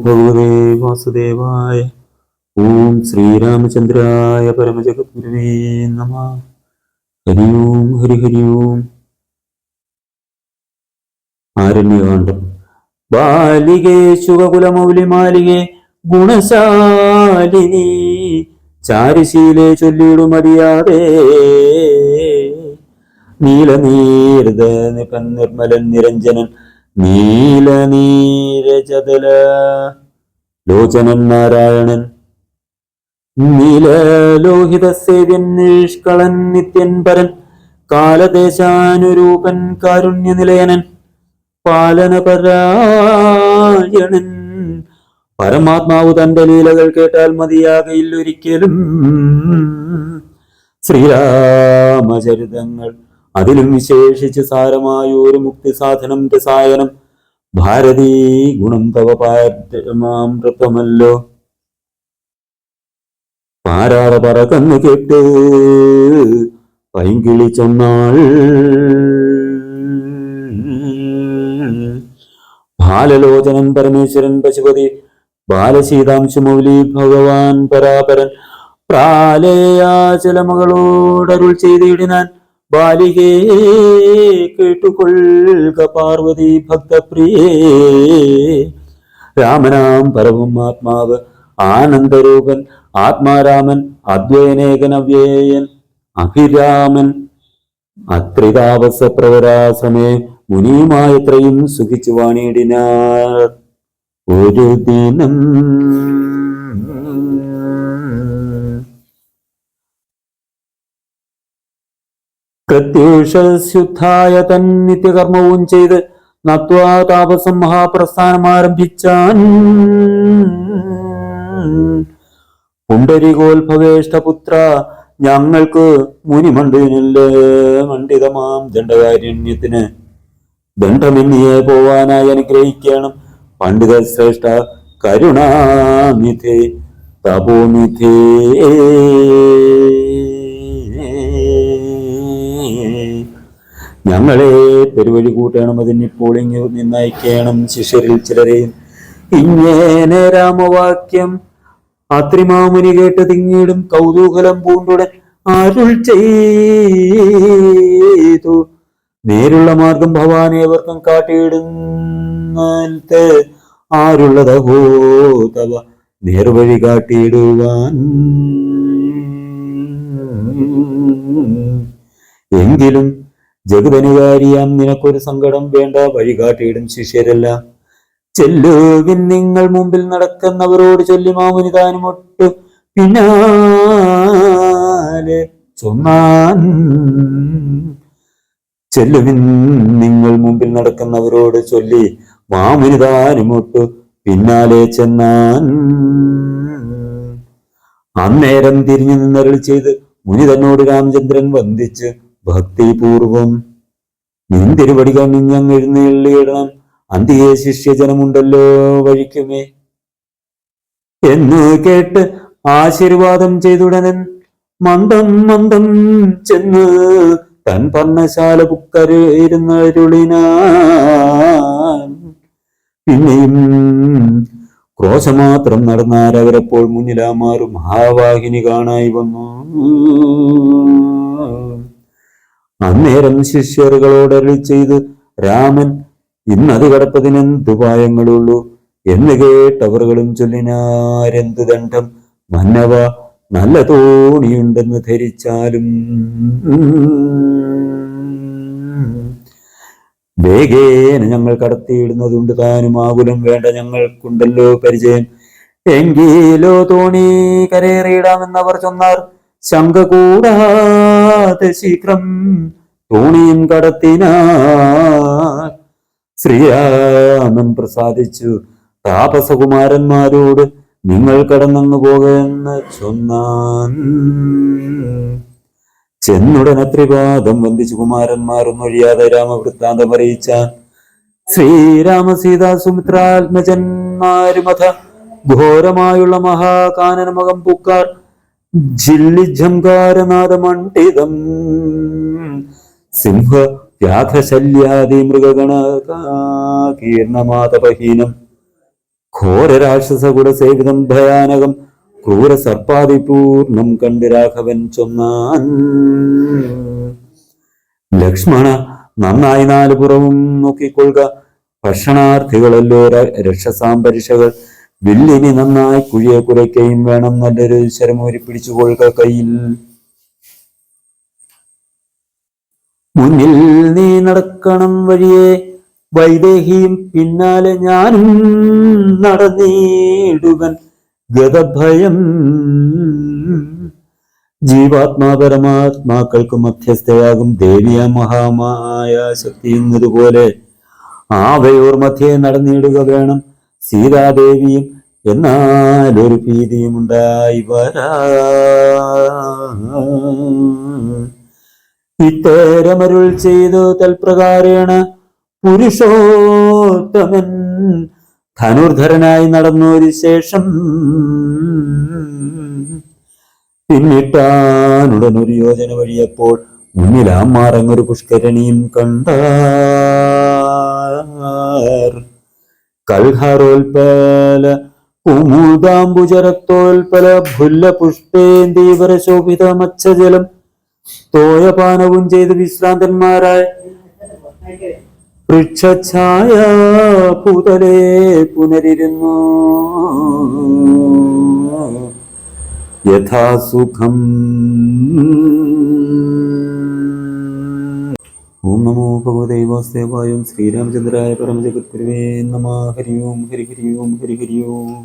ഭഗവതേ വാസുദേവായ. ഓം ശ്രീരാമചന്ദ്രായ പരമജഗദ്ഗുരുവേ നമഃ. ഹരി ഓം ഹരി ഹരി ഓം. ആരണ്യകാണ്ഡം. ബാലികേ ശുഭകുലമൗലിമാലികേ ഗുണശാലിനി ചാരുശീലേ ചൊല്ലിടുമറിയാതെ നീലനീരത നിർമ്മലൻ നിരഞ്ജനൻ നീലനീരജതല ലോചനൻ നാരായണൻ നീലലോഹിത സേവ്യൻ നിഷ്കളൻ നിത്യൻ പരൻ കാലദേശാനുരൂപൻ കാരുണ്യനിലയനൻ പാലനപരായണൻ പരമാത്മാവ് തന്റെ ലീലകൾ കേട്ടാൽ മതിയാകയില്ലൊരിക്കലും. ശ്രീരാമചരിതങ്ങൾ അതിലും വിശേഷിച്ച് സാരമായ ഒരു മുക്തിസാധനം രസായനം ഭാരതീ ഗുണം തവ പാരമാമൃതമല്ലോ. പാരാറ പറകന്നു കേട്ട് പൈങ്കിളി ചൊന്നാൾ ബാലലോചനൻ പരമേശ്വരൻ പശുപതി ബാലശീതാംശുമൗലി ഭഗവാൻ പരാപരൻ പ്രാലേയാചലമകളോടരുൾ ചെയ്തിടിനാൻ. ബാലികേ കേട്ടുകൊള്ളുക പാർവതി ഭക്തപ്രിയേ, രാമനാം പരവും ആത്മാവ് ആനന്ദരൂപൻ ആത്മാരാമൻ അദ്വയനേകൻ അവ്യേയൻ അഭിരാമൻ അത്രിതാവസ പ്രവരാശ്രമേ മുനിയുമായത്രയും സുഖിച്ചു വാണിടിനാർ. ഒരു ദിനം പ്രത്യുഷുദ്ധായ തൻ നിത്യകർമ്മവും ചെയ്ത് നത്വാ താപസം മഹാപ്രസ്ഥാനം ആരംഭിച്ചാൻ. പുണ്ടരികോത്ഭവേഷ്ടപുത്ര, ഞങ്ങൾക്ക് മുനിമണ്ഡലിനല്ലേ മണ്ഡിതമാം ദണ്ഡകാരുണ്യത്തിന് ദണ്ഡമെന്നിയെ പോവാനായി അനുഗ്രഹിക്കണം. പണ്ഡിത ശ്രേഷ്ഠ കരുണാനിധേ തപോനിധേ, ഞങ്ങളെ പെരുവഴി കൂട്ടണം. അതിനിപ്പോൾ ഇങ്ങ് നിന്നയക്കണം ശിഷ്യരിൽ ചിലരെയും. ഇങ്ങനെ രാമവാക്യം അത്രിമാമുനി കേട്ട് തിങ്ങിടും കൗതൂഹലം പൂണ്ടുടൻ അരുൾ ചെയ്തു. നേരുള്ള മാർഗം ഭവാനേവർക്കും കാട്ടിയിടുന്നത് ആരുള്ളതഹോ തവ നേർവഴി കാട്ടിയിടുവാൻ. എങ്കിലും ജഗതനുകാരിയാം നിനക്കൊരു സങ്കടം വേണ്ട, വഴി കാട്ടിയിടും ശിഷ്യരെല്ലാം. ചെല്ലുവിൻ നിങ്ങൾ മുമ്പിൽ നടക്കുന്നവരോട് ചൊല്ലി മാമുനി താനുമൊട്ടു പിന്നാലെ ചൊന്നാൻ. ചെല്ലുവിൻ നിങ്ങൾ മുമ്പിൽ നടക്കുന്നവരോട് ചൊല്ലി മാമുനി താനുമൊട്ടു പിന്നാലെ ചെന്നാൻ. അന്നേരം തിരിഞ്ഞു നിന്നരുൾ ചെയ്ത് മുനി തന്നോട് രാമചന്ദ്രൻ വന്ദിച്ച് ഭക്തിപൂർവം നിന്തിരുവടി കണ്ണിഞ്ഞങ്ങ് എഴുന്നള്ളിയിടണം. അന്തിയെ ശിഷ്യജനമുണ്ടല്ലോ വഴിക്കുമേ എന്ന് കേട്ട് ആശീർവാദം ചെയ്തുടനൻ മന്ദം മന്ദം ചെന്ന് തൻ പർണശാല പുക്കരുളിനരുളിനാൻ. പിന്നെയും ക്രോശമാത്രം നടന്നാരവരപ്പോൾ മുന്നിലാമാറും മഹാവാഹിനി കാണായി വന്നു. അന്നേരം ശിഷ്യറുകളോടരുളി ചെയ്ത് രാമൻ, ഇന്നത് കടപ്പതിനെന്തുപായങ്ങളുള്ളൂ എന്ന് കേട്ടവറുകളും ചൊല്ലിനാരെന്തു ദണ്ഡം മന്നവ, നല്ല തോണിയുണ്ടെന്ന് ധരിച്ചാലും വേഗേന ഞങ്ങൾ കടത്തിയിടുന്നതുണ്ട് താനും. ആകുലം വേണ്ട, ഞങ്ങൾക്കുണ്ടല്ലോ പരിചയം. എങ്കിലോ തോണി കരേറിയിടാമെന്നവർ ചൊന്നാർ. ശങ്ക കൂടാതെ ശീഘ്രം തോണിയും കടത്തിനാർ. ശ്രീരാമൻ പ്രസാദിച്ചു താപസകുമാരന്മാരോട് നിങ്ങൾ കടന്നങ്ങു പോകുമെന്ന് ചൊന്നാൻ. ചെന്നുടൻ അത്രിപാദം വന്ദിച്ചു കുമാരന്മാരൊന്നൊഴിയാതെ രാമവൃത്താന്തം അറിയിച്ചാൻ. ശ്രീരാമ സീതാ സുമിത്രാത്മജന്മാരുമഥ ഘോരമായുള്ള മഹാകാനനമകം പൂക്കാർ. ജില്ലിജംകാരനാദമണ്ഡിതം സിംഹ വ്യാഘ്രശല്യാദി മൃഗഗണ കീർണമാതപഹീനം ഘോര രാക്ഷസകുല സേവിതം ഭയാനകം ക്രൂര സർപ്പാതിപൂർണം കണ്ട് രാഘവൻ ചൊന്നാൻ, ലക്ഷ്മണ നന്നായി നാല് പുറവും നോക്കിക്കൊള്ളുക, ഭക്ഷണാർത്ഥികളല്ലോ രക്ഷസാംപരിഷകൾ, വില്ലിനി നന്നായി കുഴിയെ കുലയ്ക്കുകയും വേണം, നല്ലൊരു ശരമൂരി പിടിച്ചുകൊള്ളുക കയ്യിൽ. മുന്നിൽ നീ നടക്കണം വഴിയെ വൈദേഹിയും പിന്നാലെ ഞാനും നടന്നിടുവൻ ഗതഭയം. ജീവാത്മാ പരമാത്മാക്കൾക്ക് മധ്യസ്ഥയാകും ദേവിയ മഹാമായ ശക്തി എന്നതുപോലെ ആവയോർ മധ്യേ നടന്നിടുക വേണം സീതാദേവിയും, എന്നാൽ ഒരു ഭീതിയും ഉണ്ടായി വരാ. ഇത്തേരമരുൾ ചെയ്തു തൽപ്രകാരേണ പുരുഷോത്തമൻ ധനുർധരനായി നടന്നൊരു ശേഷം പിന്നിട്ടാനുടനൊരു യോജന വഴിയപ്പോൾ മുന്നിലാമാറങ്ങൊരു പുഷ്കരണിയും കണ്ടാർ. കൽഹരോൽപല കുമുദാംബുജരത്തോൽപല ഭുല്ല പുഷ്പേന്ദീവര ശോഭിത മത്സ്യജലം തോയപാനവും ചെയ്ത് വിശ്രാന്തന്മാരായ വൃക്ഷഛായ പൂതലേ പുനരിരുന്നു യഥാസുഖം. ഓം നമോ ഭഗവതേ വാസുദേവായ ശ്രീരാമചന്ദ്രായ പരമജഗദ്ഗുരുവേ നമഃ. ഹരി ഓം ഹരി ഹരി ഓം ഹരി ഹരി ഓം.